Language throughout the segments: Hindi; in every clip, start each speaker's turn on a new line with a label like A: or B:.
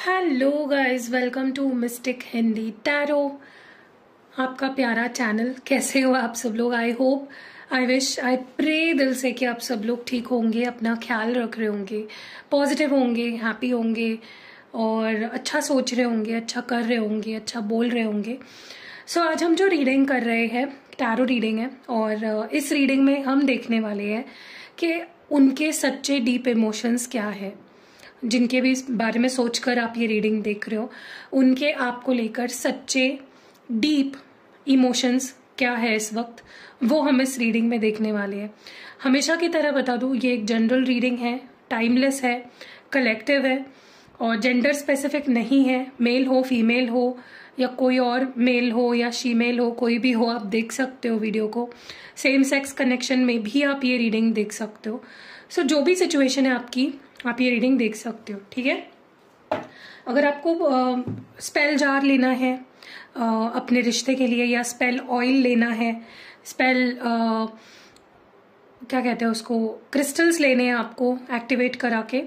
A: Hello guys, welcome to mystic Hindi tarot. आपका प्यारा चैनल। कैसे हो आप सब लोग? I hope, I wish, I pray दिल से कि आप सब लोग ठीक होंगे, अपना ख्याल रख रहे होंगे, पॉजिटिव होंगे, हैप्पी होंगे और अच्छा सोच रहे होंगे, अच्छा कर रहे होंगे, अच्छा बोल रहे होंगे। सो आज हम जो रीडिंग कर रहे हैं टैरो रीडिंग है और इस रीडिंग में हम देखने वाले हैं कि उनके सच्चे डीप इमोशंस क्या है, जिनके भी इस बारे में सोचकर आप ये रीडिंग देख रहे हो, उनके आपको लेकर सच्चे डीप इमोशंस क्या है इस वक्त, वो हम इस रीडिंग में देखने वाले हैं। हमेशा की तरह बता दूं, ये एक जनरल रीडिंग है, टाइमलेस है, कलेक्टिव है और जेंडर स्पेसिफिक नहीं है। मेल हो, फीमेल हो या कोई और मेल हो या शीमेल हो, कोई भी हो, आप देख सकते हो वीडियो को। सेम सेक्स कनेक्शन में भी आप ये रीडिंग देख सकते हो। सो जो भी सिचुएशन है आपकी, आप ये रीडिंग देख सकते हो, ठीक है। अगर आपको स्पेल जार लेना है अपने रिश्ते के लिए, या स्पेल ऑयल लेना है, स्पेल क्या कहते हैं उसको, क्रिस्टल्स लेने हैं आपको एक्टिवेट करा के,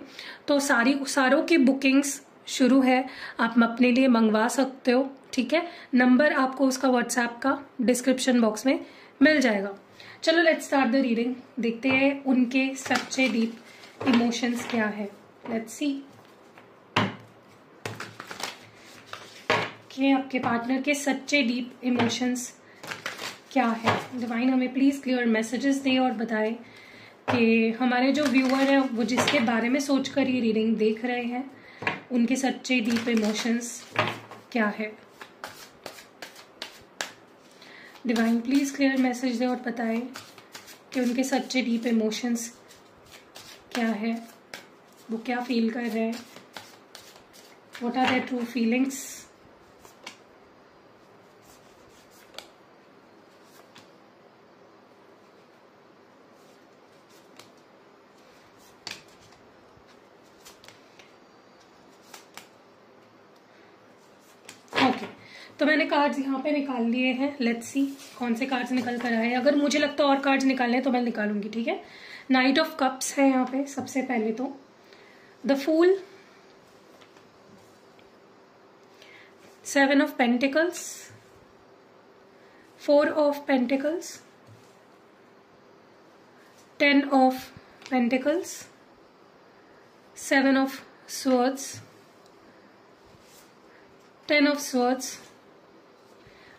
A: तो सारों की बुकिंग्स शुरू है। आप अपने लिए मंगवा सकते हो, ठीक है। नंबर आपको उसका व्हाट्सएप का डिस्क्रिप्शन बॉक्स में मिल जाएगा। चलो लेट्स स्टार्ट द रीडिंग। देखते हैं उनके सच्चे डीप इमोशंस क्या है। लेट्स सी कि आपके पार्टनर के सच्चे डीप इमोशंस क्या है। डिवाइन हमें प्लीज क्लियर मैसेजेस दे और बताए कि हमारे जो व्यूअर है वो जिसके बारे में सोचकर ये रीडिंग देख रहे हैं, उनके सच्चे डीप इमोशंस क्या है। डिवाइन प्लीज क्लियर मैसेज दे और बताए कि उनके सच्चे डीप इमोशंस क्या है, वो क्या फील कर रहे हैं, what are their true feelings. Okay, तो मैंने कार्ड्स यहाँ पे निकाल लिए हैं। लेट्स सी कौन से कार्ड्स निकल कर आए। अगर मुझे लगता है और कार्ड्स निकालने हैं तो मैं निकालूंगी, ठीक है। नाइट ऑफ कप्स है यहाँ पे सबसे पहले तो, the fool, seven of pentacles, four of pentacles, ten of pentacles, seven of swords, ten of swords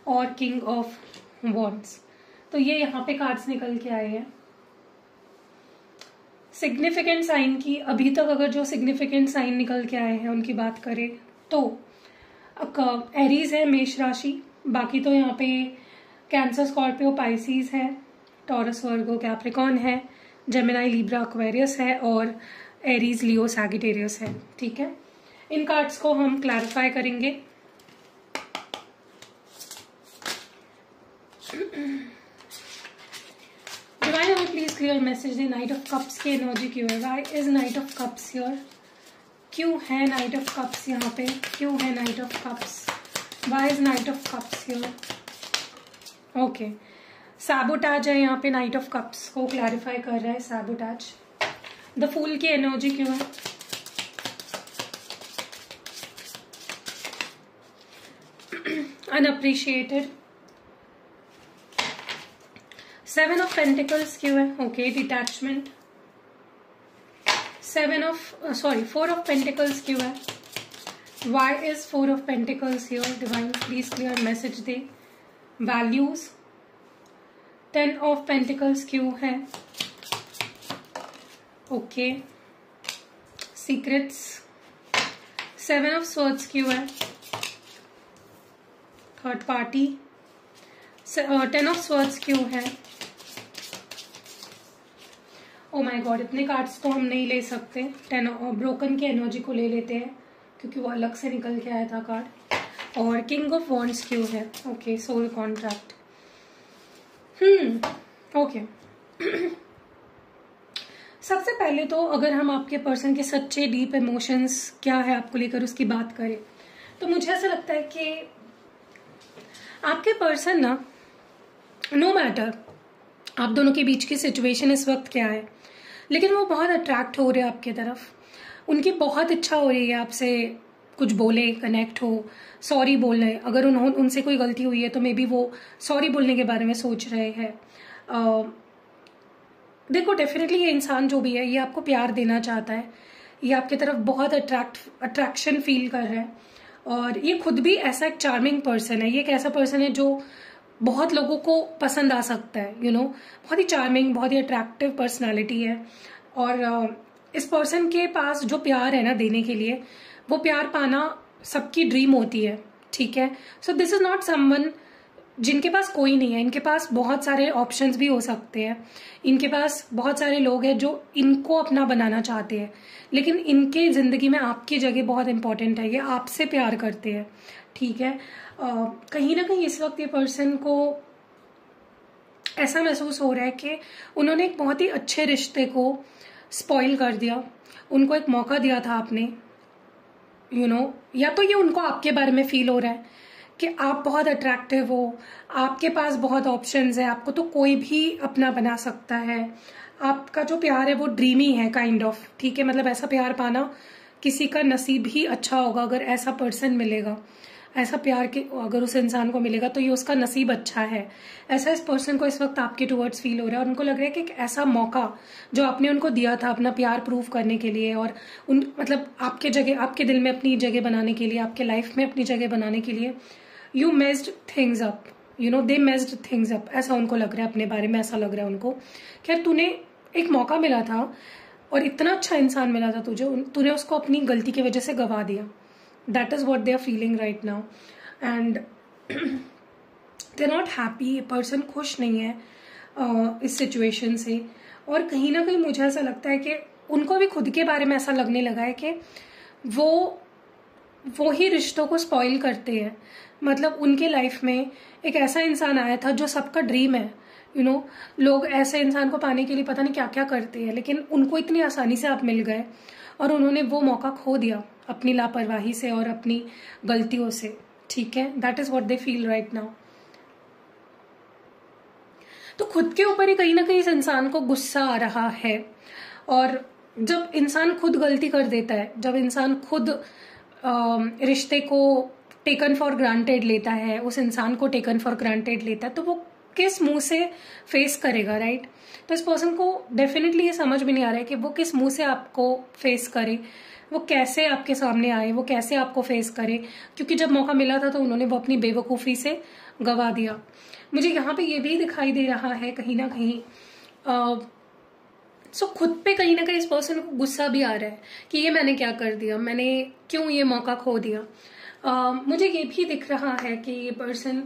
A: और किंग ऑफ वॉन्ड्स। तो ये यहाँ पे कार्ड्स निकल के आए हैं। सिग्निफिकेंट साइन की अभी तक अगर जो सिग्निफिकेंट साइन निकल के आए हैं उनकी बात करें तो एरीज है, मेष राशि। बाकी तो यहाँ पे कैंसर, स्कॉर्पियो, पाइसिस है, टॉरस, वर्गो, कैप्रिकॉन है, जेमिनाई, लिब्रा, एक्वेरियस है और एरीज, लियो, सैगिटेरियस है, ठीक है। इन कार्ड्स को हम क्लैरिफाई करेंगे। Please clear message they night of cups की एनर्जी क्यों है। Why is night of cups here? क्यों है नाइट ऑफ कप्स यहाँ पे? क्यों है night of cups? Why is night of cups here? Okay, sabotage है यहाँ पे, नाइट ऑफ कप्स को क्लैरिफाई कर रहा है सैबोटाज। द फूल की एनर्जी क्यों है? अनअप्रिशिएटेड। सेवन ऑफ पेंटिकल्स क्यों है? Okay, detachment. Four of pentacles क्यों है? Why is four of pentacles here? Divine please clear message दे। वैल्यूज। टेन ऑफ पेंटिकल्स क्यों है? Okay, secrets. Seven of swords क्यों है? Third party. Ten of swords क्यों है? ओ माय गॉड, इतने कार्ड्स तो हम नहीं ले सकते। टेन ब्रोकन की एनर्जी को ले लेते हैं क्योंकि वो अलग से निकल के आया था कार्ड। और किंग ऑफ वॉन्ड्स क्यों है? Okay, soul contract. ओके। सबसे पहले तो अगर हम आपके पर्सन के सच्चे डीप इमोशंस क्या है आपको लेकर उसकी बात करें तो मुझे ऐसा लगता है कि आपके पर्सन ना, नो मैटर आप दोनों के बीच की सिचुएशन इस वक्त क्या है, लेकिन वो बहुत अट्रैक्ट हो रहे हैं आपके तरफ। उनकी बहुत इच्छा हो रही है आपसे कुछ बोले, कनेक्ट हो, सॉरी बोले। अगर उनसे कोई गलती हुई है तो मे बी वो सॉरी बोलने के बारे में सोच रहे हैं। देखो डेफिनेटली ये इंसान जो भी है ये आपको प्यार देना चाहता है, ये आपकी तरफ बहुत अट्रैक्शन फील कर रहा है, और ये खुद भी ऐसा एक चार्मिंग पर्सन है। ये एक ऐसा पर्सन है जो बहुत लोगों को पसंद आ सकता है, बहुत ही चार्मिंग, बहुत ही अट्रैक्टिव पर्सनालिटी है। और इस पर्सन के पास जो प्यार है ना देने के लिए, वो प्यार पाना सबकी ड्रीम होती है, ठीक है। So this is not someone जिनके पास कोई नहीं है, इनके पास बहुत सारे ऑप्शंस भी हो सकते हैं, इनके पास बहुत सारे लोग हैं जो इनको अपना बनाना चाहते हैं, लेकिन इनके जिंदगी में आपकी जगह बहुत इंपॉर्टेंट है, ये आपसे प्यार करते हैं, ठीक है। कहीं ना कहीं इस वक्त ये पर्सन को ऐसा महसूस हो रहा है कि उन्होंने एक बहुत ही अच्छे रिश्ते को स्पॉइल कर दिया, उनको एक मौका दिया था आपने, या तो ये उनको आपके बारे में फील हो रहा है कि आप बहुत अट्रैक्टिव हो, आपके पास बहुत ऑप्शंस है, आपको तो कोई भी अपना बना सकता है, आपका जो प्यार है वो ड्रीमी है काइंड ऑफ, ठीक है। मतलब ऐसा प्यार पाना किसी का नसीब ही अच्छा होगा अगर ऐसा पर्सन मिलेगा, ऐसा प्यार के अगर उस इंसान को मिलेगा तो ये उसका नसीब अच्छा है। ऐसा इस पर्सन को इस वक्त आपके टुवर्ड्स फील हो रहा है, और उनको लग रहा है कि एक ऐसा मौका जो आपने उनको दिया था अपना प्यार प्रूव करने के लिए, और मतलब आपके जगह, आपके दिल में अपनी जगह बनाने के लिए, आपके लाइफ में अपनी जगह बनाने के लिए, you messed things up, they messed things up, ऐसा उनको लग रहा है अपने बारे में। ऐसा लग रहा है उनको कि यार तूने एक मौका मिला था और इतना अच्छा इंसान मिला था तुझे, तूने उसको अपनी गलती की वजह से गवा दिया। That is what they are feeling right now, and they are not happy. Person खुश नहीं है इस सिचुएशन से, और कहीं ना कहीं मुझे ऐसा लगता है कि उनको भी खुद के बारे में ऐसा लगने लगा है कि वो ही रिश्तों को स्पॉइल करते हैं। मतलब उनके लाइफ में एक ऐसा इंसान आया था जो सबका ड्रीम है, लोग ऐसे इंसान को पाने के लिए पता नहीं क्या क्या करते हैं, लेकिन उनको इतनी आसानी से आप मिल गए और उन्होंने वो मौका खो दिया अपनी लापरवाही से और अपनी गलतियों से, ठीक है। That is what they feel right now. तो खुद के ऊपर ही कहीं ना कहीं इस इंसान को गुस्सा आ रहा है, और जब इंसान खुद गलती कर देता है, जब इंसान खुद रिश्ते को टेकन फॉर ग्रांटेड लेता है, उस इंसान को टेकन फॉर ग्रांटेड लेता है, तो वो किस मुंह से फेस करेगा, राइट। तो इस पर्सन को डेफिनेटली ये समझ में नहीं आ रहा है कि वो किस मुंह से आपको फेस करे, वो कैसे आपके सामने आए, वो कैसे आपको फेस करे, क्योंकि जब मौका मिला था तो उन्होंने वो अपनी बेवकूफ़ी से गवा दिया। मुझे यहाँ पे ये भी दिखाई दे रहा है कहीं ना कहीं सो खुद पे कहीं ना कहीं इस पर्सन को गुस्सा भी आ रहा है कि ये मैंने क्या कर दिया, मैंने क्यों ये मौका खो दिया। मुझे ये भी दिख रहा है कि ये पर्सन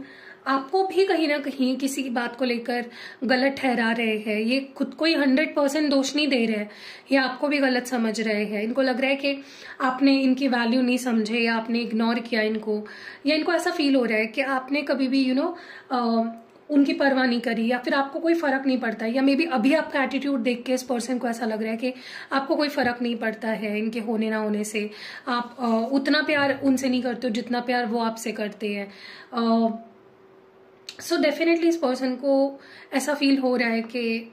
A: आपको भी कहीं ना कहीं किसी की बात को लेकर गलत ठहरा रहे हैं। ये खुद को ही 100% दोष नहीं दे रहे हैं, ये आपको भी गलत समझ रहे हैं। इनको लग रहा है कि आपने इनकी वैल्यू नहीं समझे, या आपने इग्नोर किया इनको, या इनको ऐसा फील हो रहा है कि आपने कभी भी उनकी परवाह नहीं करी, या फिर आपको कोई फर्क नहीं पड़ता, या मे बी अभी आपका एटीट्यूड देख के इस पर्सन को ऐसा लग रहा है कि आपको कोई फर्क नहीं पड़ता है इनके होने ना होने से, आप उतना प्यार उनसे नहीं करते हो जितना प्यार वो आपसे करते हैं। सो डेफिनेटली इस पर्सन को ऐसा फील हो रहा है कि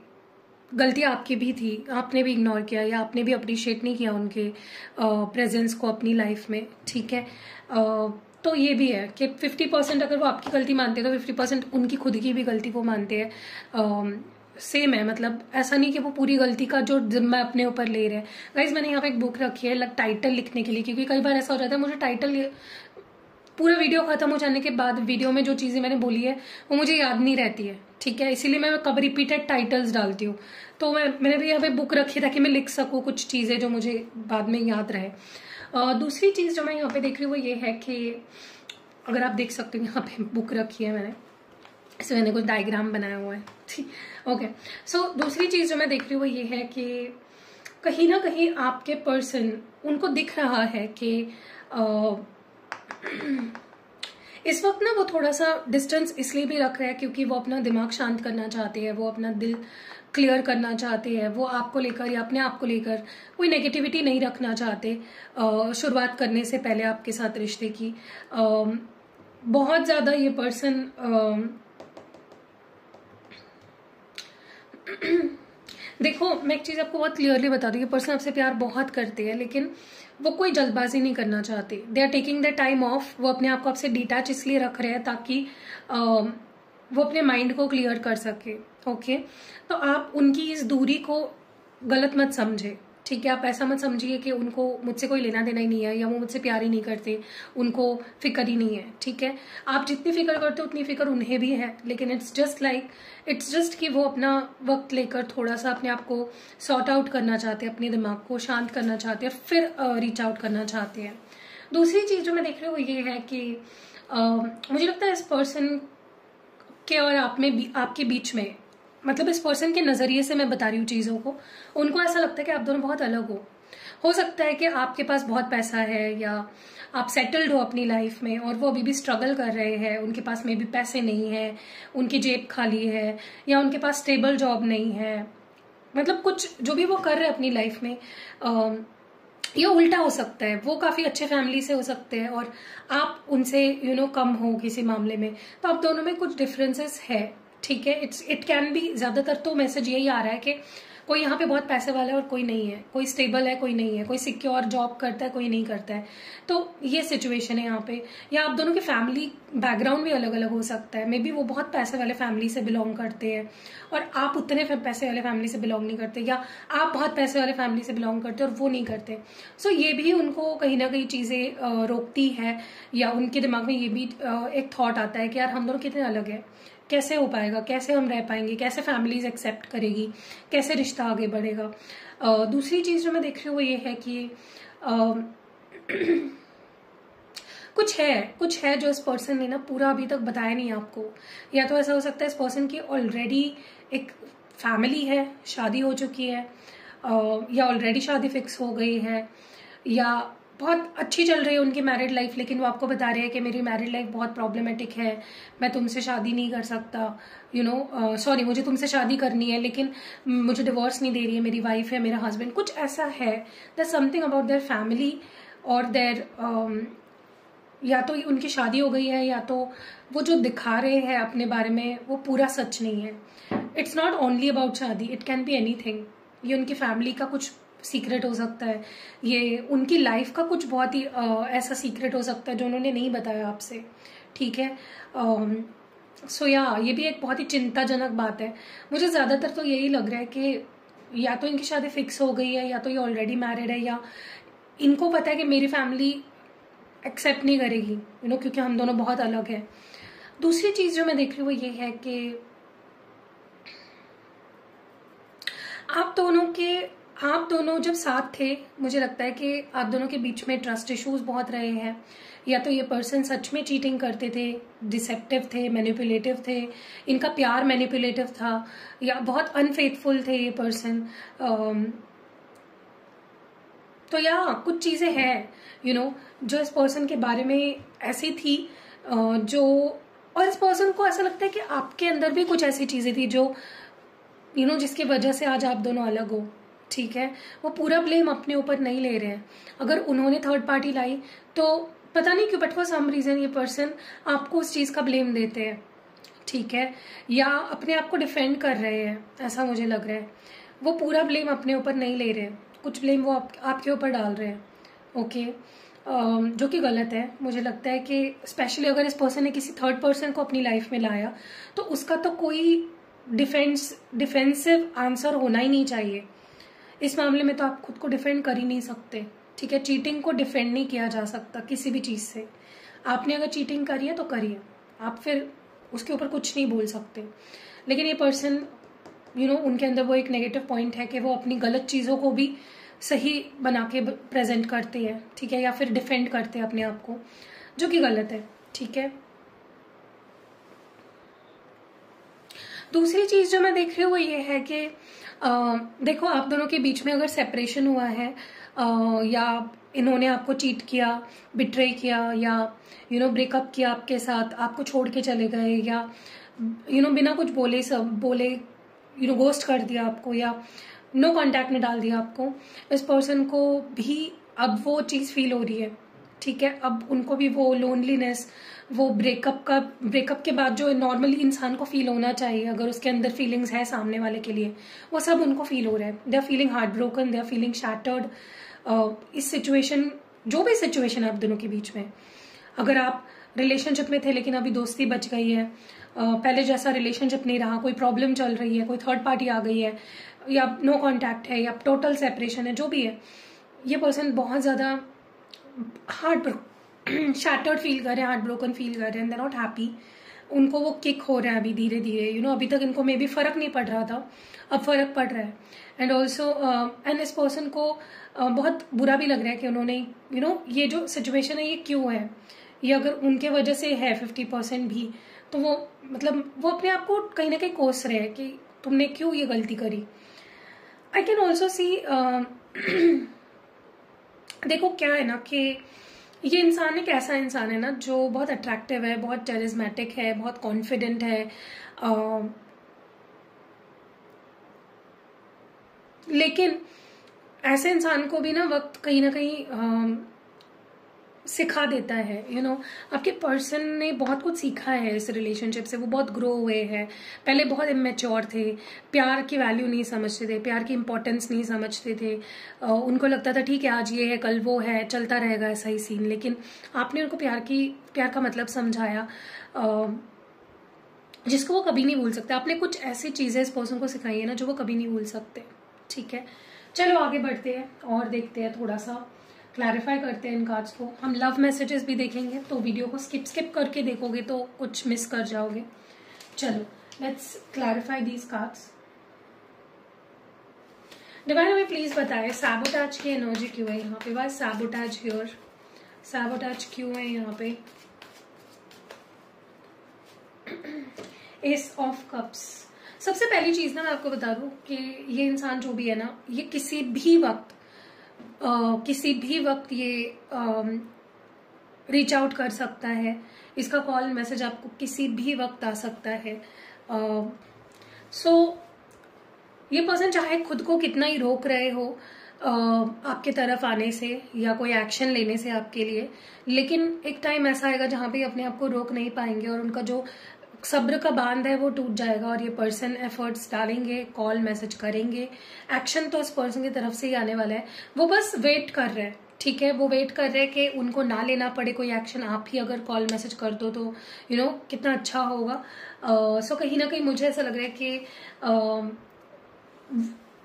A: गलती आपकी भी थी, आपने भी इग्नोर किया, या आपने भी अप्रिशिएट नहीं किया उनके प्रेजेंस को अपनी लाइफ में, ठीक है। तो ये भी है कि 50% अगर वो आपकी गलती मानते हैं तो 50% उनकी खुद की भी गलती वो मानते हैं। सेम है, मतलब ऐसा नहीं कि वो पूरी गलती का जो जिम्मा अपने ऊपर ले रहे हैं। गाइस मैंने यहाँ पे एक बुक रखी है टाइटल लिखने के लिए, क्योंकि कई बार ऐसा हो जाता है मुझे टाइटल पूरा वीडियो खत्म हो जाने के बाद वीडियो में जो चीजें मैंने बोली है वो मुझे याद नहीं रहती है, ठीक है। इसीलिए मैं कब रिपीटेड टाइटल्स डालती हूँ। तो मैंने भी यहाँ पे बुक रखी ताकि मैं लिख सकूँ कुछ चीजें जो मुझे बाद में याद रहे। दूसरी चीज जो मैं यहाँ पे देख रही हूँ वो ये है कि अगर आप देख सकते हो यहाँ पे बुक रखी है मैंने, इसमें मैंने कुछ डायग्राम बनाया हुआ है, ठीक। ओके, सो दूसरी चीज जो मैं देख रही हूँ वो ये है कि कहीं ना कहीं आपके पर्सन, उनको दिख रहा है कि इस वक्त ना वो थोड़ा सा डिस्टेंस इसलिए भी रख रहा है क्योंकि वो अपना दिमाग शांत करना चाहते हैं, वो अपना दिल क्लियर करना चाहते हैं, वो आपको लेकर या अपने आप को लेकर कोई नेगेटिविटी नहीं रखना चाहते शुरुआत करने से पहले आपके साथ रिश्ते की। बहुत ज़्यादा ये पर्सन देखो मैं एक चीज़ आपको बहुत क्लियरली बता दूँ, ये पर्सन आपसे प्यार बहुत करते हैं, लेकिन वो कोई जल्दबाजी नहीं करना चाहते, they are taking the time off. वो अपने आप को आपसे डिटैच इसलिए रख रहे हैं ताकि वो अपने माइंड को क्लियर कर सके। ओके, तो आप उनकी इस दूरी को गलत मत समझे, ठीक है। आप ऐसा मत समझिए कि उनको मुझसे कोई लेना देना ही नहीं है या वो मुझसे प्यार ही नहीं करते, उनको फिक्र ही नहीं है, ठीक है। आप जितनी फिक्र करते हो उतनी फिक्र उन्हें भी है, लेकिन इट्स जस्ट कि वो अपना वक्त लेकर थोड़ा सा अपने आप को सॉर्ट आउट करना चाहते हैं, अपने दिमाग को शांत करना चाहते हैं, फिर रीच आउट करना चाहते हैं। दूसरी चीज जो मैं देख रही हूँ वो ये है कि मुझे लगता है इस पर्सन के और आप में आपके बीच में, मतलब इस पर्सन के नजरिए से मैं बता रही हूँ चीजों को, उनको ऐसा लगता है कि आप दोनों बहुत अलग हो सकता है कि आपके पास बहुत पैसा है या आप सेटल्ड हो अपनी लाइफ में और वो अभी भी स्ट्रगल कर रहे हैं, उनके पास में भी पैसे नहीं है, उनकी जेब खाली है, या उनके पास स्टेबल जॉब नहीं है, मतलब कुछ जो भी वो कर रहे हैं अपनी लाइफ में, ये उल्टा हो सकता है। वो काफी अच्छे फैमिली से हो सकते हैं और आप उनसे कम हो किसी मामले में, तो आप दोनों में कुछ डिफरेंसेस है, ठीक है। इट कैन बी, ज्यादातर तो मैसेज यही आ रहा है कि कोई यहाँ पे बहुत पैसे वाला है और कोई नहीं है, कोई स्टेबल है कोई नहीं है, कोई सिक्योर जॉब करता है कोई नहीं करता है, तो ये सिचुएशन है यहाँ पे। या आप दोनों के फैमिली बैकग्राउंड भी अलग अलग हो सकता है, मे बी वो बहुत पैसे वाले फैमिली से बिलोंग करते हैं और आप उतने पैसे वाले फैमिली से बिलोंग नहीं करते, या आप बहुत पैसे वाले फैमिली से बिलोंग करते हैं और वो नहीं करते। सो ये भी उनको कहीं ना कहीं चीजें रोकती है, या उनके दिमाग में ये भी एक थॉट आता है कि यार हम दोनों कितने अलग है, कैसे हो पाएगा, कैसे हम रह पाएंगे, कैसे फैमिलीज एक्सेप्ट करेगी, कैसे रिश्ता आगे बढ़ेगा। दूसरी चीज जो मैं देख रही हूँ वो ये है कि कुछ है जो इस पर्सन ने ना पूरा अभी तक बताया नहीं आपको। या तो ऐसा हो सकता है इस पर्सन की ऑलरेडी एक फैमिली है, शादी हो चुकी है, या ऑलरेडी शादी फिक्स हो गई है, या बहुत अच्छी चल रही है उनकी मैरिड लाइफ, लेकिन वो आपको बता रहे हैं कि मेरी मैरिड लाइफ बहुत प्रॉब्लम है, मैं तुमसे शादी नहीं कर सकता, सॉरी मुझे तुमसे शादी करनी है लेकिन मुझे डिवोर्स नहीं दे रही है मेरी वाइफ है, मेरा हस्बैंड, कुछ ऐसा है। That something about their family और देयर, या तो उनकी शादी हो गई है या तो वो जो दिखा रहे हैं अपने बारे में वो पूरा सच नहीं है। इट्स नॉट ओनली अबाउट शादी, इट कैन बी एनीथिंग। ये उनकी फैमिली का कुछ सीक्रेट हो सकता है, ये उनकी लाइफ का कुछ बहुत ही ऐसा सीक्रेट हो सकता है जो उन्होंने नहीं बताया आपसे, ठीक है। सो ये भी एक बहुत ही चिंताजनक बात है। मुझे ज्यादातर तो यही लग रहा है कि या तो इनकी शादी फिक्स हो गई है, या तो ये ऑलरेडी मैरिड है, या इनको पता है कि मेरी फैमिली एक्सेप्ट नहीं करेगी, क्योंकि हम दोनों बहुत अलग हैं। दूसरी चीज जो मैं देख रही हूँ वो ये है कि आप दोनों जब साथ थे, मुझे लगता है कि आप दोनों के बीच में ट्रस्ट इश्यूज बहुत रहे हैं, या तो ये पर्सन सच में चीटिंग करते थे, डिसेप्टिव थे, मैनिपुलेटिव थे, इनका प्यार मैनिपुलेटिव था, या बहुत अनफेथफुल थे ये पर्सन। तो कुछ चीजें हैं जो इस पर्सन के बारे में ऐसी थी जो, और इस पर्सन को ऐसा लगता है कि आपके अंदर भी कुछ ऐसी चीजें थी जो जिसकी वजह से आज आप दोनों अलग हो, ठीक है। वो पूरा ब्लेम अपने ऊपर नहीं ले रहे हैं। अगर उन्होंने थर्ड पार्टी लाई तो पता नहीं क्यों, बट फॉर सम रीजन ये पर्सन आपको उस चीज का ब्लेम देते हैं, ठीक है, या अपने आप को डिफेंड कर रहे हैं, ऐसा मुझे लग रहा है। वो पूरा ब्लेम अपने ऊपर नहीं ले रहे, कुछ ब्लेम वो आपके ऊपर डाल रहे हैं, ओके, जो कि गलत है। मुझे लगता है कि स्पेशली अगर इस पर्सन ने किसी थर्ड पर्सन को अपनी लाइफ में लाया तो उसका तो कोई डिफेंसिव आंसर होना ही नहीं चाहिए। इस मामले में तो आप खुद को डिफेंड कर ही नहीं सकते, ठीक है। चीटिंग को डिफेंड नहीं किया जा सकता किसी भी चीज से। आपने अगर चीटिंग करी है तो करिए, आप फिर उसके ऊपर कुछ नहीं बोल सकते। लेकिन ये पर्सन उनके अंदर वो एक नेगेटिव पॉइंट है कि वो अपनी गलत चीजों को भी सही बना के प्रेजेंट करते हैं, ठीक है, या फिर डिफेंड करते हैं अपने आप को, जो कि गलत है, ठीक है। दूसरी चीज जो मैं देख रही हूँ वो ये है कि देखो आप दोनों के बीच में अगर सेपरेशन हुआ है, या इन्होंने आपको चीट किया, बिट्रे किया, या ब्रेकअप किया आपके साथ, आपको छोड़ के चले गए, या बिना कुछ बोले गोस्ट कर दिया आपको, या नो कांटेक्ट में डाल दिया आपको, इस पर्सन को भी अब वो चीज फील हो रही है, ठीक है। अब उनको भी वो लोनलीनेस, वो ब्रेकअप के बाद जो नॉर्मली इंसान को फील होना चाहिए अगर उसके अंदर फीलिंग्स है सामने वाले के लिए, वो सब उनको फील हो रहा है। They are feeling heart broken, they are feeling shattered, इस सिचुएशन, जो भी सिचुएशन है आप दोनों के बीच में, अगर आप रिलेशनशिप में थे लेकिन अभी दोस्ती बच गई है, पहले जैसा रिलेशनशिप नहीं रहा, कोई प्रॉब्लम चल रही है, कोई थर्ड पार्टी आ गई है, या नो कांटेक्ट है, या टोटल सेपरेशन है, जो भी है, ये पर्सन बहुत ज़्यादा हार्ट शैटर्ड फील कर रहे हैं, हार्ट ब्रोकन फील कर रहे हैं, दे नॉट हैप्पी। उनको वो किक हो रहा है अभी धीरे धीरे, अभी तक इनको मे बी फ़र्क नहीं पड़ रहा था, अब फ़र्क पड़ रहा है। एंड ऑल्सो एंड इस पर्सन को बहुत बुरा भी लग रहा है कि उन्होंने ये जो सिचुएशन है ये क्यों है, ये अगर उनके वजह से है 50% भी, तो वो मतलब वो अपने आप को कहीं ना कहीं कोस रहे हैं कि तुमने क्यों ये गलती करी। आई कैन ऑल्सो सी, देखो क्या है ना कि ये इंसान एक ऐसा इंसान है ना जो बहुत अट्रैक्टिव है, बहुत कैरिज्मेटिक है, बहुत कॉन्फिडेंट है, लेकिन ऐसे इंसान को भी ना वक्त कहीं ना कहीं सिखा देता है। आपके पर्सन ने बहुत कुछ सीखा है इस रिलेशनशिप से, वो बहुत ग्रो हुए हैं। पहले बहुत इमेच्योर थे, प्यार की वैल्यू नहीं समझते थे, प्यार की इंपॉर्टेंस नहीं समझते थे। उनको लगता था ठीक है आज ये है कल वो है, चलता रहेगा ऐसा ही सीन। लेकिन आपने उनको प्यार का मतलब समझाया, जिसको वो कभी नहीं भूल सकते। आपने कुछ ऐसी चीजें इस पर्सन को सिखाई है ना जो वो कभी नहीं भूल सकते। ठीक है, चलो आगे बढ़ते हैं और देखते हैं, थोड़ा सा क्लैरिफाई करते हैं इन कार्ड्स को। हम लव मैसेजेस भी देखेंगे, तो वीडियो को स्किप करके देखोगे तो कुछ मिस कर जाओगे। चलो let's clarify these cards. Divine हमें प्लीज बताएं सैबोटेज की एनर्जी क्यों है यहाँ पे। वाई सैबोटेज हियर, सैबोटेज क्यों है यहाँ पे। S of cups. सबसे पहली चीज ना मैं आपको बता दूं कि ये इंसान जो भी है ना, ये किसी भी वक्त ये रीच आउट कर सकता है। इसका कॉल मैसेज आपको किसी भी वक्त आ सकता है। सो ये पर्सन चाहे खुद को कितना ही रोक रहे हो आपके तरफ आने से या कोई एक्शन लेने से आपके लिए, लेकिन एक टाइम ऐसा आएगा जहां पे अपने आप को रोक नहीं पाएंगे और उनका जो सब्र का बांध है वो टूट जाएगा और ये पर्सन एफर्ट्स डालेंगे, कॉल मैसेज करेंगे। एक्शन तो इस पर्सन की तरफ से ही आने वाला है। वो बस वेट कर रहे हैं, ठीक है, वो वेट कर रहे हैं कि उनको ना लेना पड़े कोई एक्शन। आप ही अगर कॉल मैसेज कर दो तो कितना अच्छा होगा। सो कहीं ना कहीं मुझे ऐसा लग रहा है कि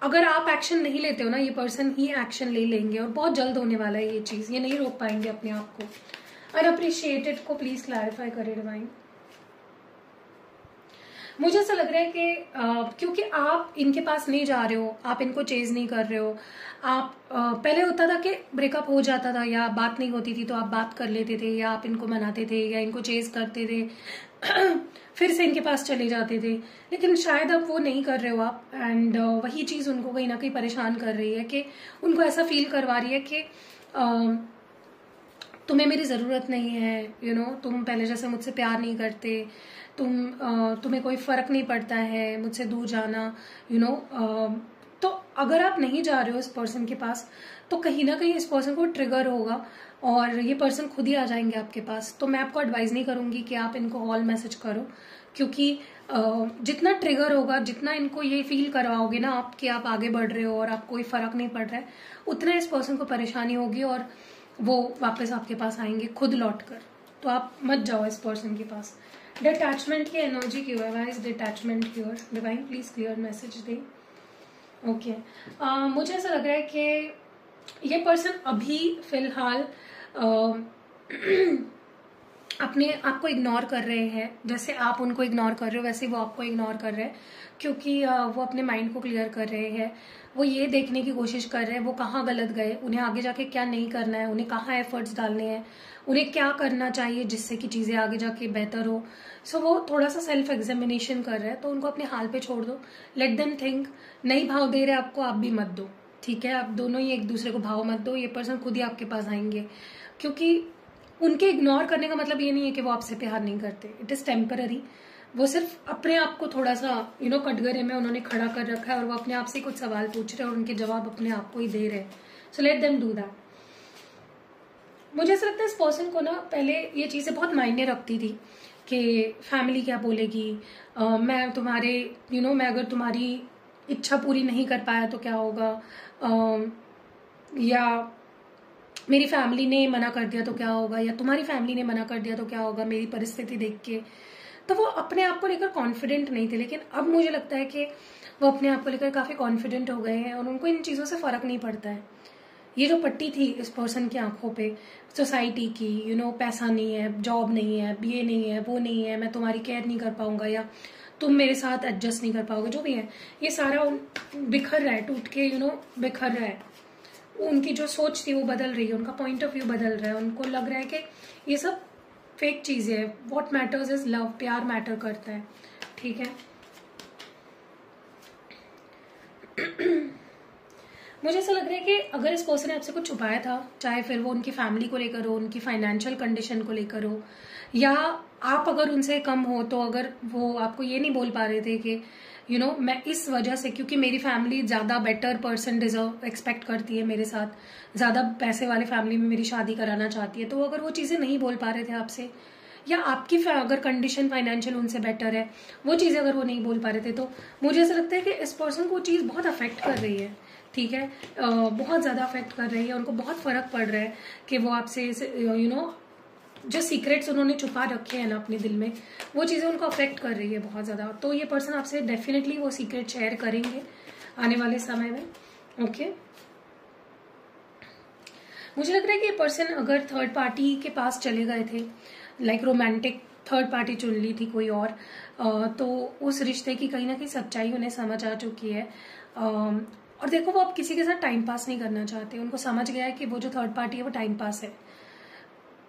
A: अगर आप एक्शन नहीं लेते हो ना, ये पर्सन ही एक्शन ले लेंगे और बहुत जल्द होने वाला है ये चीज। ये नहीं रोक पाएंगे अपने आप को। अनअप्रिशिएटेड को प्लीज क्लैरिफाई करें डिवाइन। मुझे ऐसा लग रहा है कि क्योंकि आप इनके पास नहीं जा रहे हो, आप इनको चेज नहीं कर रहे हो। आप पहले होता था कि ब्रेकअप हो जाता था या बात नहीं होती थी तो आप बात कर लेते थे, या आप इनको मनाते थे या इनको चेज करते थे फिर से इनके पास चले जाते थे। लेकिन शायद अब वो नहीं कर रहे हो आप, एंड वही चीज उनको कहीं ना कहीं परेशान कर रही है कि उनको ऐसा फील करवा रही है कि तुम्हें मेरी जरूरत नहीं है। तुम पहले जैसे मुझसे प्यार नहीं करते, तुम्हें कोई फर्क नहीं पड़ता है मुझसे दूर जाना। तो अगर आप नहीं जा रहे हो इस पर्सन के पास, तो कहीं ना कहीं इस पर्सन को ट्रिगर होगा और ये पर्सन खुद ही आ जाएंगे आपके पास। तो मैं आपको एडवाइज नहीं करूंगी कि आप इनको कॉल मैसेज करो, क्योंकि जितना ट्रिगर होगा, जितना इनको ये फील करवाओगे ना आप कि आप आगे बढ़ रहे हो और आपको कोई फर्क नहीं पड़ रहा है, उतना इस पर्सन को परेशानी होगी और वो वापस आपके पास आएंगे खुद लौट कर। तो आप मत जाओ इस पर्सन के पास। डिटैचमेंट की एनर्जी क्यों है? Why is detachment here? Divine please clear message they. Okay, मुझे ऐसा लग रहा है कि ये पर्सन अभी फिलहाल अपने आप को इग्नोर कर रहे हैं। जैसे आप उनको इग्नोर कर रहे हो वैसे वो आपको इग्नोर कर रहे हैं, क्योंकि वो अपने माइंड को क्लियर कर रहे हैं। वो ये देखने की कोशिश कर रहे हैं वो कहाँ गलत गए, उन्हें आगे जाके क्या नहीं करना है, उन्हें कहाँ एफर्ट्स डालने हैं, उन्हें क्या करना चाहिए जिससे कि चीजें आगे जाके बेहतर हो। सो वो थोड़ा सा सेल्फ एग्जामिनेशन कर रहे हैं। तो उनको अपने हाल पे छोड़ दो, लेट देम थिंक। नहीं भाव दे रहे आपको, आप भी मत दो, ठीक है। आप दोनों ही एक दूसरे को भाव मत दो। ये पर्सन खुद ही आपके पास आएंगे, क्योंकि उनके इग्नोर करने का मतलब ये नहीं है कि वो आपसे प्यार नहीं करते। It is temporary. वो सिर्फ अपने आप को थोड़ा सा कटघरे में उन्होंने खड़ा कर रखा है और वो अपने आप से कुछ सवाल पूछ रहे हैं और उनके जवाब अपने आप को ही दे रहे हैं। So let them do that. मुझे ऐसा लगता है इस पर्सन को ना पहले ये चीजें बहुत मायने रखती थी कि फैमिली क्या बोलेगी, मैं तुम्हारे मैं अगर तुम्हारी इच्छा पूरी नहीं कर पाया तो क्या होगा, या मेरी फैमिली ने मना कर दिया तो क्या होगा, या तुम्हारी फैमिली ने मना कर दिया तो क्या होगा मेरी परिस्थिति देख के। तो वो अपने आप को लेकर कॉन्फिडेंट नहीं थे, लेकिन अब मुझे लगता है कि वो अपने आप को लेकर काफी कॉन्फिडेंट हो गए हैं और उनको इन चीजों से फर्क नहीं पड़ता है। ये जो पट्टी थी इस पर्सन की आंखों पे सोसाइटी की, पैसा नहीं है, जॉब नहीं है, ये नहीं है, वो नहीं है, मैं तुम्हारी केयर नहीं कर पाऊंगा, या तुम मेरे साथ एडजस्ट नहीं कर पाओगे, जो भी है, ये सारा बिखर रहा है, टूट के बिखर रहा है। उनकी जो सोच थी वो बदल रही है, उनका पॉइंट ऑफ व्यू बदल रहा है। उनको लग रहा है कि ये सब फेक चीजें है। व्हाट मैटर्स इज लव, प्यार मैटर करता है, ठीक है। मुझे ऐसा लग रहा है कि अगर इस पर्सन ने आपसे कुछ छुपाया था, चाहे फिर वो उनकी फैमिली को लेकर हो, उनकी फाइनेंशियल कंडीशन को लेकर हो, या आप अगर उनसे कम हो, तो अगर वो आपको ये नहीं बोल पा रहे थे कि मैं इस वजह से, क्योंकि मेरी फैमिली ज्यादा बेटर पर्सन डिजर्व एक्सपेक्ट करती है मेरे साथ, ज्यादा पैसे वाले फैमिली में मेरी शादी कराना चाहती है, तो अगर वो चीजें नहीं बोल पा रहे थे आपसे, या आपकी अगर कंडीशन फाइनेंशियल उनसे बेटर है, वो चीजें अगर वो नहीं बोल पा रहे थे, तो मुझे ऐसा लगता है कि इस पर्सन को वो चीज बहुत अफेक्ट कर रही है, ठीक है। बहुत ज्यादा अफेक्ट कर रही है, उनको बहुत फर्क पड़ रहा है कि वो आपसे जो सीक्रेट्स उन्होंने छुपा रखे हैं ना अपने दिल में, वो चीजें उनको अफेक्ट कर रही है बहुत ज्यादा। तो ये पर्सन आपसे डेफिनेटली वो सीक्रेट शेयर करेंगे आने वाले समय में, ओके। मुझे लग रहा है कि ये पर्सन अगर थर्ड पार्टी के पास चले गए थे, लाइक रोमांटिक थर्ड पार्टी चुन ली थी कोई और, तो उस रिश्ते की कहीं ना कहीं सच्चाई उन्हें समझ आ चुकी है। और देखो, वो अब किसी के साथ टाइम पास नहीं करना चाहते, उनको समझ गया है कि वो जो थर्ड पार्टी है वो टाइम पास है,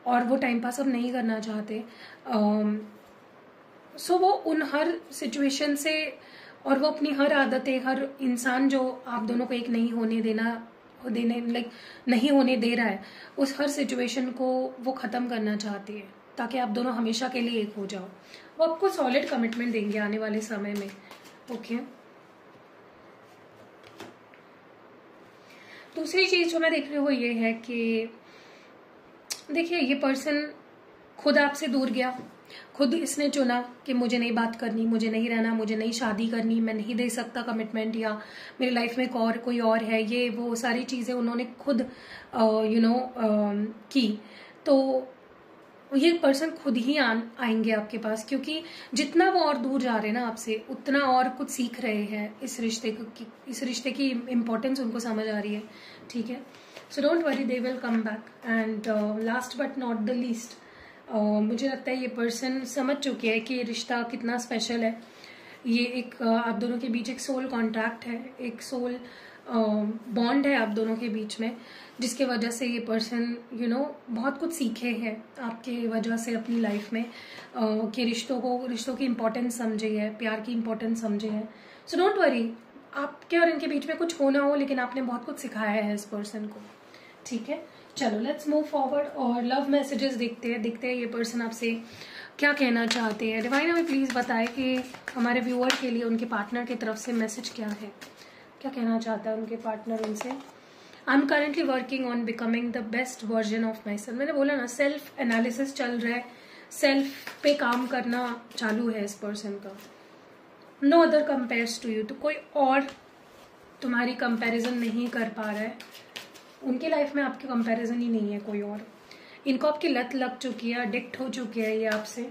A: और वो टाइम पास अब नहीं करना चाहते। सो वो उन हर सिचुएशन से, और वो अपनी हर आदतें, हर इंसान जो आप दोनों को एक नहीं होने दे रहा है, उस हर सिचुएशन को वो खत्म करना चाहती है, ताकि आप दोनों हमेशा के लिए एक हो जाओ। वो आपको सॉलिड कमिटमेंट देंगे आने वाले समय में, ओके। दूसरी चीज जो मैं देख रही हूँ वो ये है कि देखिए, ये पर्सन खुद आपसे दूर गया, खुद इसने चुना कि मुझे नहीं बात करनी, मुझे नहीं रहना, मुझे नहीं शादी करनी, मैं नहीं दे सकता कमिटमेंट, या मेरी लाइफ में कोई और है, ये वो सारी चीजें उन्होंने खुद की। तो ये पर्सन खुद ही आएंगे आपके पास, क्योंकि जितना वो और दूर जा रहे हैं ना आपसे, उतना और कुछ सीख रहे हैं इस रिश्ते की इम्पोर्टेंस उनको समझ आ रही है, ठीक है। So don't worry, they will come back. And last but not the least, मुझे लगता है ये पर्सन समझ चुके हैं कि ये रिश्ता कितना स्पेशल है। ये एक आप दोनों के बीच एक सोल कॉन्ट्रैक्ट है, एक सोल बॉन्ड है आप दोनों के बीच में, जिसके वजह से ये पर्सन बहुत कुछ सीखे हैं आपके वजह से अपनी लाइफ में, कि रिश्तों की इम्पोर्टेंस समझे है, प्यार की इम्पोर्टेंस समझे है। सो डोंट वरी, आपके और इनके बीच में कुछ होना हो, लेकिन आपने बहुत कुछ सिखाया है इस पर्सन को, ठीक है। चलो लेट्स मूव फॉरवर्ड और लव मैसेजेस देखते हैं ये पर्सन आपसे क्या कहना चाहते हैं। डिवाइन हमें प्लीज बताए कि हमारे व्यूअर के लिए उनके पार्टनर की तरफ से मैसेज क्या है, क्या कहना चाहता है उनके पार्टनर उनसे। I am currently working on becoming the best version of my self. मैंने बोला ना, सेल्फ एनालिसिस चल रहा है, सेल्फ पे काम करना चालू है इस पर्सन का। No other compares to you, तो कोई और तुम्हारी कंपैरिजन नहीं कर पा रहा है, उनकी लाइफ में आपकी कंपैरिजन ही नहीं है कोई और। इनको आपकी लत लग चुकी है, एडिक्ट हो चुके हैं ये आपसे।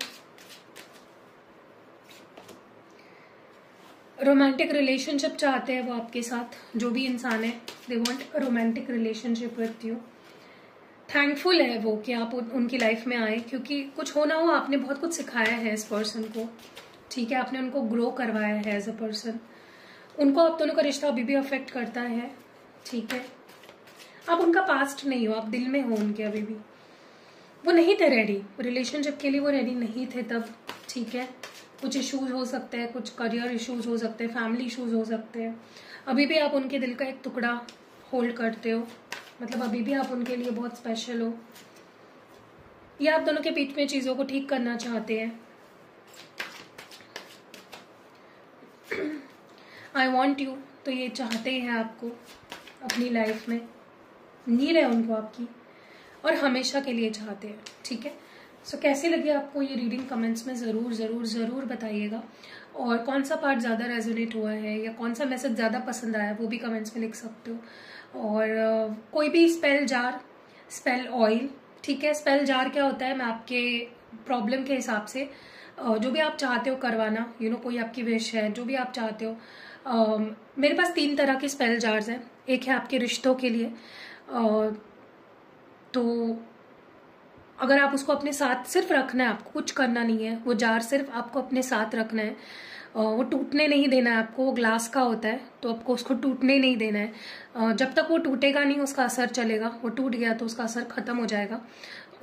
A: रोमांटिक रिलेशनशिप चाहते हैं वो आपके साथ, जो भी इंसान है, they want a romantic relationship with you. Thankful है वो कि आप उनकी लाइफ में आए, क्योंकि कुछ हो ना हो आपने बहुत कुछ सिखाया है इस पर्सन को, ठीक है। आपने उनको ग्रो करवाया है एज अ पर्सन। उनको आप दोनों का रिश्ता अभी भी अफेक्ट करता है, ठीक है। आप उनका पास्ट नहीं हो, आप दिल में हो उनके अभी भी। वो नहीं थे रेडी रिलेशनशिप के लिए, वो रेडी नहीं थे तब, ठीक है। कुछ इश्यूज हो सकते हैं, कुछ करियर इश्यूज हो सकते हैं, फैमिली इश्यूज हो सकते हैं। अभी भी आप उनके दिल का एक टुकड़ा होल्ड करते हो, मतलब अभी भी आप उनके लिए बहुत स्पेशल हो। ये आप दोनों के बीच में चीजों को ठीक करना चाहते हैं। आई वॉन्ट यू, तो ये चाहते हैं आपको अपनी लाइफ में, नीड है उनको आपकी, और हमेशा के लिए चाहते हैं, ठीक है। सो कैसे लगी आपको ये रीडिंग, कमेंट्स में जरूर जरूर जरूर बताइएगा। और कौन सा पार्ट ज़्यादा रेजोनेट हुआ है या कौन सा मैसेज ज़्यादा पसंद आया वो भी कमेंट्स में लिख सकते हो। और कोई भी स्पेल जार, स्पेल ऑयल, ठीक है। स्पेल जार क्या होता है, मैं आपके प्रॉब्लम के हिसाब से जो भी आप चाहते हो करवाना, कोई आपकी विश है, जो भी आप चाहते हो। मेरे पास 3 तरह के स्पेल जार्स हैं। एक है आपके रिश्तों के लिए, तो अगर आप उसको अपने साथ सिर्फ रखना है, आपको कुछ करना नहीं है, वो जार सिर्फ आपको अपने साथ रखना है, वो टूटने नहीं देना है आपको। वो ग्लास का होता है तो आपको उसको टूटने नहीं देना है। जब तक वो टूटेगा नहीं उसका असर चलेगा, वो टूट गया तो उसका असर खत्म हो जाएगा।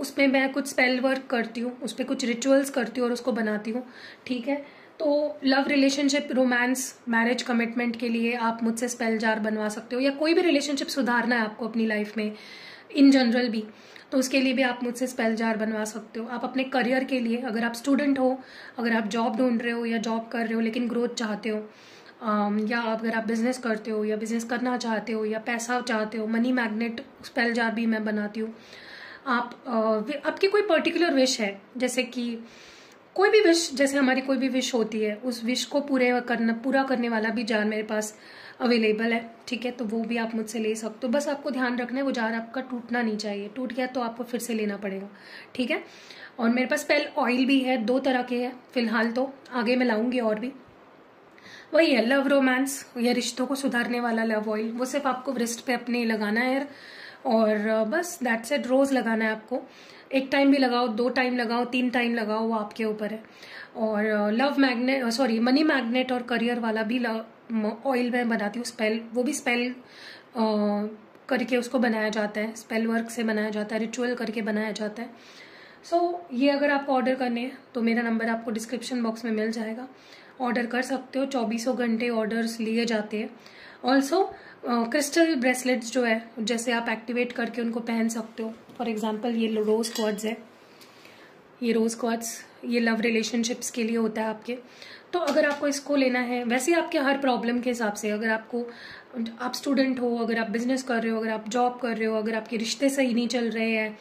A: उसमें मैं कुछ स्पेल वर्क करती हूँ, उस पर कुछ रिचुअल्स करती हूँ और उसको बनाती हूँ, ठीक है। तो love relationship, romance, marriage, commitment के लिए आप मुझसे स्पेल जार बनवा सकते हो, या कोई भी रिलेशनशिप सुधारना है आपको अपनी लाइफ में इन जनरल भी, तो उसके लिए भी आप मुझसे स्पेल जार बनवा सकते हो। आप अपने करियर के लिए, अगर आप स्टूडेंट हो, अगर आप जॉब ढूंढ रहे हो या जॉब कर रहे हो लेकिन ग्रोथ चाहते हो, या अगर आप बिजनेस करते हो या बिजनेस करना चाहते हो या पैसा चाहते हो, मनी मैग्नेट स्पेल जार भी मैं बनाती हूँ। आपकी कोई पर्टिकुलर विश है, जैसे कि कोई भी विश, जैसे हमारी कोई भी विश होती है, उस विश को पूरा करने वाला भी जार मेरे पास अवेलेबल है, ठीक है। तो वो भी आप मुझसे ले सकते हो। बस आपको ध्यान रखना है वो जार आपका टूटना नहीं चाहिए, टूट गया तो आपको फिर से लेना पड़ेगा, ठीक है। और मेरे पास स्पेल ऑयल भी है, 2 तरह के हैं फिलहाल, तो आगे मैं लाऊंगी और भी। वही है लव रोमांस या रिश्तों को सुधारने वाला लव ऑयल, वो सिर्फ आपको रिस्ट पे अपने लगाना है और बस दैट्स इट। रोज लगाना है आपको, 1 टाइम भी लगाओ, 2 टाइम लगाओ, 3 टाइम लगाओ, वो आपके ऊपर है। और मनी मैग्नेट और करियर वाला भी ऑयल मैं बनाती हूँ स्पेल, वो भी स्पेल करके उसको बनाया जाता है, स्पेल वर्क से बनाया जाता है, रिचुअल करके बनाया जाता है। ये अगर आपको ऑर्डर करने हैं तो मेरा नंबर आपको डिस्क्रिप्शन बॉक्स में मिल जाएगा, ऑर्डर कर सकते हो। 24 घंटे ऑर्डर्स लिए जाते हैं। ऑल्सो क्रिस्टल ब्रेसलेट्स जो है, जैसे आप एक्टिवेट करके उनको पहन सकते हो। फॉर एग्जाम्पल ये रोज क्वार्ट्ज है, ये रोज क्वार्ट्ज ये लव रिलेशनशिप्स के लिए होता है आपके। तो अगर आपको इसको लेना है, वैसे आपके हर प्रॉब्लम के हिसाब से, अगर आप स्टूडेंट हो, अगर आप बिजनेस कर रहे हो, अगर आप जॉब कर रहे हो, अगर आपके रिश्ते सही नहीं चल रहे हैं,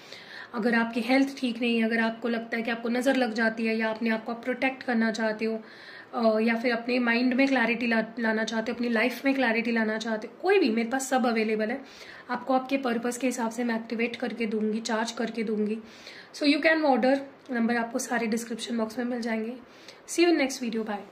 A: अगर आपकी हेल्थ ठीक नहीं है, अगर आपको लगता है कि आपको नज़र लग जाती है, या अपने आप को प्रोटेक्ट करना चाहते हो, या फिर अपने माइंड में क्लैरिटी लाना चाहते हो, अपनी लाइफ में क्लैरिटी लाना चाहते हो, कोई भी, मेरे पास सब अवेलेबल है। आपको आपके पर्पस के हिसाब से मैं एक्टिवेट करके दूंगी, चार्ज करके दूंगी। So you can order, number आपको सारे डिस्क्रिप्शन बॉक्स में मिल जाएंगे। See you in next video, bye.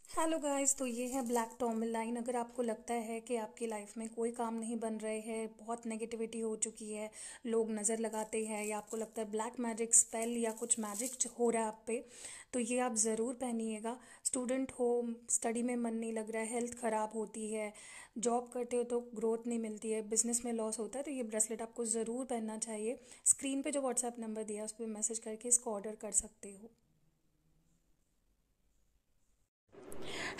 A: Hello guys, तो ये है ब्लैक टॉर्मलाइन। अगर आपको लगता है कि आपकी लाइफ में कोई काम नहीं बन रहे हैं, बहुत नेगेटिविटी हो चुकी है, लोग नज़र लगाते हैं, या आपको लगता है ब्लैक मैजिक स्पेल या कुछ मैजिक हो रहा है आप पे, तो ये आप ज़रूर पहनिएगा। स्टूडेंट हो, स्टडी में मन नहीं लग रहा है, हेल्थ ख़राब होती है, जॉब करते हो तो ग्रोथ नहीं मिलती है, बिजनेस में लॉस होता है, तो ये ब्रेसलेट आपको ज़रूर पहनना चाहिए। स्क्रीन पे जो व्हाट्सएप नंबर दिया है उस पर मैसेज करके इसको ऑर्डर कर सकते हो।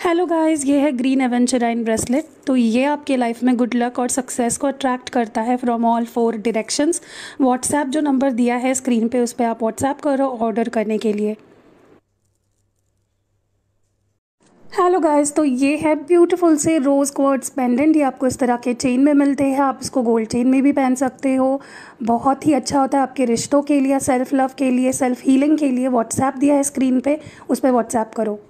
A: हेलो गाइस, ये है ग्रीन एवेंचराइन ब्रेसलेट। तो ये आपके लाइफ में गुड लक और सक्सेस को अट्रैक्ट करता है फ्रॉम ऑल 4 डायरेक्शंस। व्हाट्सएप जो नंबर दिया है स्क्रीन पे, उस पर आप व्हाट्सएप करो ऑर्डर करने के लिए। हेलो गाइस, तो ये है ब्यूटीफुल से रोज़ क्वार्ट्ज पेंडेंट। ये आपको इस तरह के चेन में मिलते हैं, आप इसको गोल्ड चेन में भी पहन सकते हो। बहुत ही अच्छा होता है आपके रिश्तों के लिए, सेल्फ लव के लिए, सेल्फ हीलिंग के लिए। व्हाट्सएप दिया है स्क्रीन पे, उस पर व्हाट्सएप करो।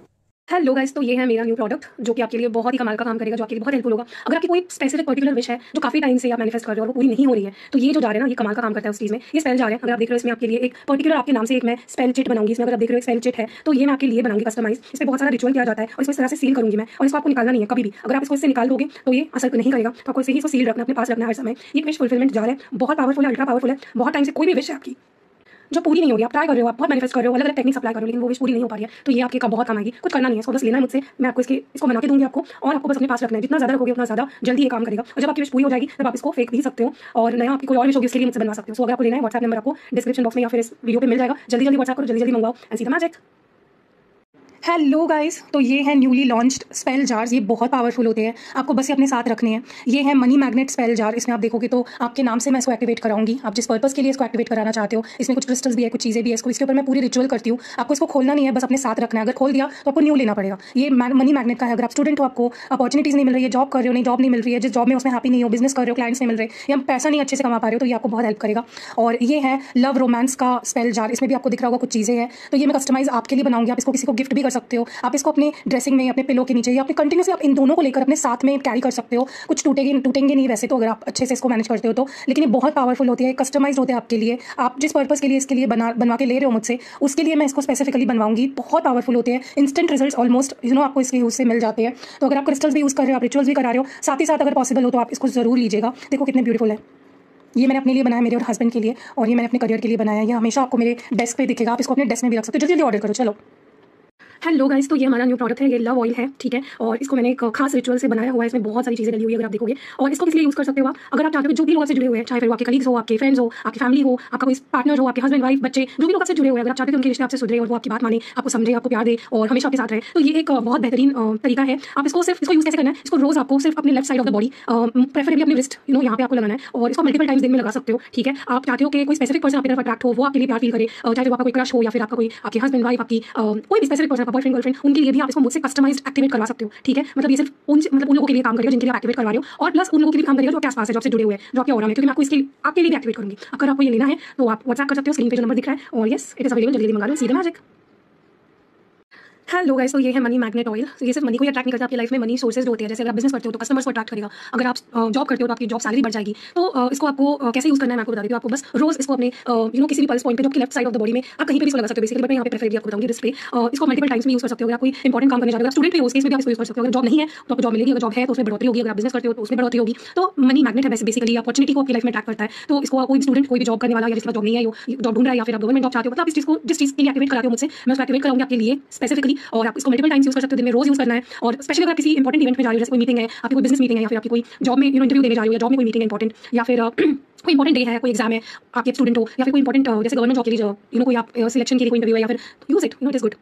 A: हेलो गाइस, तो ये है मेरा न्यू प्रोडक्ट जो कि आपके लिए बहुत ही कमाल का काम करेगा, जो आपके लिए बहुत हेल्पफुल होगा। अगर आपकी कोई स्पेसिफिक पर्टिकुलर विश है जो काफी टाइम से आप मैनिफेस्ट कर रहे हो और वो पूरी नहीं हो रही है, तो ये जो जा रहा है ना, ये कमाल का काम करता है उस चीज में। ये स्पेल जा रहा है, अगर आप देख रहे हो इसमें आपके लिए एक पर्टिकुलर आपके नाम से एक मैं स्पेल चिट बनाऊंगी। इसमें अगर आप देख रहे हो एक स्पेल चिट है, तो ये मैं आपके लिए बनाऊंगी कस्टमाइज। इस पर बहुत सारा रिचुअल किया जाता है और इसको इस तरह से सील करूंगी मैं, और इसको आपको निकालना नहीं है कभी भी। अगर आप इसको इससे निकाल दोगे तो ये असर नहीं करेगा, तो आपको इसे ही इसको सील रखना, अपने पास रखना हर समय। ये विश फुलफिलमेंट जा रहा है, बहुत पावरफुल है, अल्ट्रा पावरफुल है। बहुत टाइम से कोई भी विश है आपकी जो पूरी नहीं हो रही, आप ट्राई कर रहे हो, आप बहुत मैनिफेस्ट कर रहे हो, अलग अलग टेक्निक्स अप्लाई कर रहे हो, लेकिन वो विश पूरी नहीं हो पा रही है, तो ये आपके का बहुत काम आएगी। कुछ करना नहीं है, इसको बस लेना है मुझसे, मैं आपको इसको बना के दूंगी आपको, और आपको बस अपने पास रखना है। जितना ज़्यादा रखोगे उतना ज़्यादा जल्दी ये काम करेगा, और जब आपकी विश पूरी हो जाएगी तब आप इसको फेंक भी सकते हो, और नया आपकी कोई और विश होगी उसके लिए मुझसे बनवा सकते हो। सो अगर आपको लेना है, व्हाट्सएप नंबर आपको डिस्क्रिप्शन बॉक्स में या फिर इस वीडियो पे मिल जाएगा। जल्दी जल्दी व्हाट्सएप करो, जल्दी जल्दी मंगवाओ and see the magic. Hello guys, तो ये है न्यूली लॉन्च्ड स्पेल जार्स। ये बहुत पावरफुल होते हैं, आपको बस ये अपने साथ रखने हैं। ये है मनी मैग्नेट स्पेल जार। इसमें आप देखोगे तो आपके नाम से मैं इसको एक्टिवेट कराऊंगी, आप जिस पर्पस के लिए इसको एक्टिवेट कराना चाहते हो। इसमें कुछ क्रिस्टल्स भी है, कुछ चीज़ें भी है, इसके ऊपर मैं पूरी रिचुअल करती हूँ। आपको इसको खोलना नहीं है, बस अपने साथ रखना है। अगर खोल दिया तो आपको न्यू लेना पड़ेगा। ये मनी मैग्नेट का है। अगर आप स्टूडेंट हो, आपको अपॉर्चुनिटीज़ नहीं मिल रही है, जॉब कर रहे हो, नहीं जॉब नहीं मिल रही है, जिस जॉब में उसमें हैप्पी नहीं हो, बिजनेस कर रहे हो, क्लाइंट्स नहीं मिल रहे, या पैसा नहीं अच्छे से कमा पा रहे हो, तो ये आपको बहुत हेल्प करेगा। और ये है लव रोमांस का स्पेल जार। इसमें भी आपको दिख रहा होगा कुछ चीज़ें हैं, तो ये मैं कस्टमाइज आपके लिए बनाऊंगी। आप इसको किसी को गिफ्ट भी कर
B: सकते हो। आप इसको अपने ड्रेसिंग में, अपने पिलो के नीचे या अपने कंटिन्यूसली आप इन दोनों को लेकर अपने साथ में कैरी कर सकते हो। कुछ टूटेंगे नहीं वैसे तो, अगर आप अच्छे से इसको मैनेज करते हो तो, लेकिन ये बहुत पावरफुल होती है, कस्टमाइज होते हैं आपके लिए। आप जिस पर्पज़ के लिए इसके लिए बनवा के ले रहे हो मुझसे, उसके लिए मैं इसको स्पेसिफिकली बनवाऊंगी। बहुत पावरफुल होते हैं, इंस्टेंट रिजल्ट्स ऑलमोस्ट आपको इसके यूज़ से मिल जाते हैं। तो अगर आप क्रिस्टल्स भी यूज़ कर रहे हो, आप रिचुअल्स भी करा रहे हो, साथ ही साथ अगर पॉसिबल हो तो आप इसको ज़रूर लीजिएगा। देखो कितने ब्यूटीफुल है। ये मैंने अपने लिए बनाया, मेरे और हस्बैंड के लिए, और ये मैंने अपने करियर के लिए बनाया। ये हमेशा आपको मेरे डेस्क पे दिखेगा, आप इसको अपने डेस्क में भी रख सकते हो। जल्दी जल्दी ऑर्डर करो चलो। हेलो गाइस, तो ये हमारा न्यू प्रोडक्ट है, ये लव ऑयल है, ठीक है। और इसको मैंने एक खास रिचुअल से बनाया हुआ है, इसमें बहुत सारी चीज़ें डली हुई है, अगर आप देखोगे। और इसको इसलिए यूज़ कर सकते हो आप, अगर आप चाहते हो जो भी लोग आपसे जुड़े हुए हैं, चाहे फिर वो आपके कलीग्स हो, आपके फ्रेंड्स हो, आपकी फैमिली हो, आपका कोई पार्टनर हो, आपके हस्बैंड वाइफ, बच्चे, जो भी लोग आपसे जुड़े हुए हैं, अगर आप चाहते हो उनके रिश्ते आपसे सुधरे और वो आपकी बात माने, आपको समझे, आपको प्यार दे और हमेशा आपके साथ रहे, तो ये एक बहुत बेहतरीन तरीका है। आप इसको यूज़ कैसे करना है, इसको रोज आपको सिर्फ अपने left side of the body, preferably अपने रिस्ट यहाँ पे आपको लगाना है, और इसको मल्टीपल टाइम्स दिन में लगा सकते हो, ठीक है। आप चाहते हो कि कोई स्पेसिफिक पर्सन आपकी तरफ अट्रैक्ट हो, वो आपके लिए प्यार फील करे, चाहे वो आपका कोई क्रश हो या फिर आपका कोई आपके हस्बैंड वाइफ, आपकी कोई भी स्पेसिफिक पर्सन, आपका बॉयफ्रेंड गर्लफ्रेंड, उनके लिए भी आप इसको मुझसे कस्टमाइज्ड एक्टिवेट करवा सकते हो, ठीक है। मतलब ये सिर्फ उन लोगों के लिए काम करेगा जिनके लिए आप एक्टिवेट करवा रहे हो, और प्लस उन लोगों के लिए काम करेगा जो आपके आसपास है, जो आपसे जुड़े हुए हैं, जो आपके ऑरा में, क्योंकि मैं आपको इसके आपके लिए भी एक्टिवेट करूंगी। अगर आपको ये लेना है तो आप व्हाट्सएप कर सकते हो, स्क्रीन पे जो नंबर दिख रहा है, और यस इट इज अवेलेबल, जल्दी मंगा लो, see the magic. Hello guys, तो ये है मनी मैग्नेट ऑयल। ये सिर्फ मनी को ही अट्रैक्ट नहीं करता, आपकी लाइफ में मनी सोर्सेज जो होते हैं, जैसे अगर आप बिजनेस करते हो तो कस्टमर्स को अट्रैक्ट करेगा, अगर आप जॉब करते हो तो आपकी जॉब सैलरी बढ़ जाएगी। तो इसको आपको कैसे यूज़ करना है मैं आपको बता देती हूँ। आपको बस रोज इसको अपने किसी भी पल्स पॉइंट पे, जो आपकी left side of the body में, आप कहीं पे भी इसको लगा सकते हो बेसिकली, बट मैं यहाँ पे प्रेफरेबली आपको बताऊंगी रिस्ट पे। इसको मल्टीपल टाइम्स में यूज़ कर सकते हो। अगर आप कोई इंपॉर्टेंट काम करने जा रहे हो, स्टूडेंट हो, उस केस में भी आप इसको यूज़ कर सकते हो। अगर जॉब नहीं है तो आपको जॉब मिलेगी, अगर जॉब है तो उसमें बढ़ोतरी होगी, अगर आप बिजनेस करते हो तो उसमें बढ़ोतरी होगी। तो मनी मैग्नेट है बेसिकली, अपॉर्चुनिटी को आपकी लाइफ में अट्रैक्ट करता है। तो इसको कोई भी स्टूडेंट, कोई भी जॉब करने वाला या जिसके पास जॉब नहीं है, जॉब ढूंढ रहा है, या फिर आप गवर्नमेंट जॉब चाहते हो, मतलब आप इस चीज़ को जिस चीज़ के लिए एक्टिवेट कराते हो मुझसे, मैं उसको एक्टिवेट कराऊंगी आपके लिए स्पेसिफिकली। और आप इसको मल्टीपल टाइम्स यूज़ कर सकते हो, दिन में रोज यूज़ करना है। और स्पेशली अगर आप किसी इंपॉर्टेंट इवेंट में जा रहे हो, जैसे कोई मीटिंग है, आपकी कोई बिजनेस मीटिंग है, या फिर आपकी कोई जॉब में इंटरव्यू देने जा रहे हो, या जॉब में कोई मीटिंग है इंपॉर्टेंट, या फिर कोई इंपॉर्टेंट डे है, कोई एग्जाम है, आपके स्टूडेंट हो, या फिर कोई इंपॉर्टेंट जैसे गवर्नमेंट जॉब के लिए कोई आप सिलेक्शन के लिए कोई इंटरव्यू है, या फिर use it, it is good.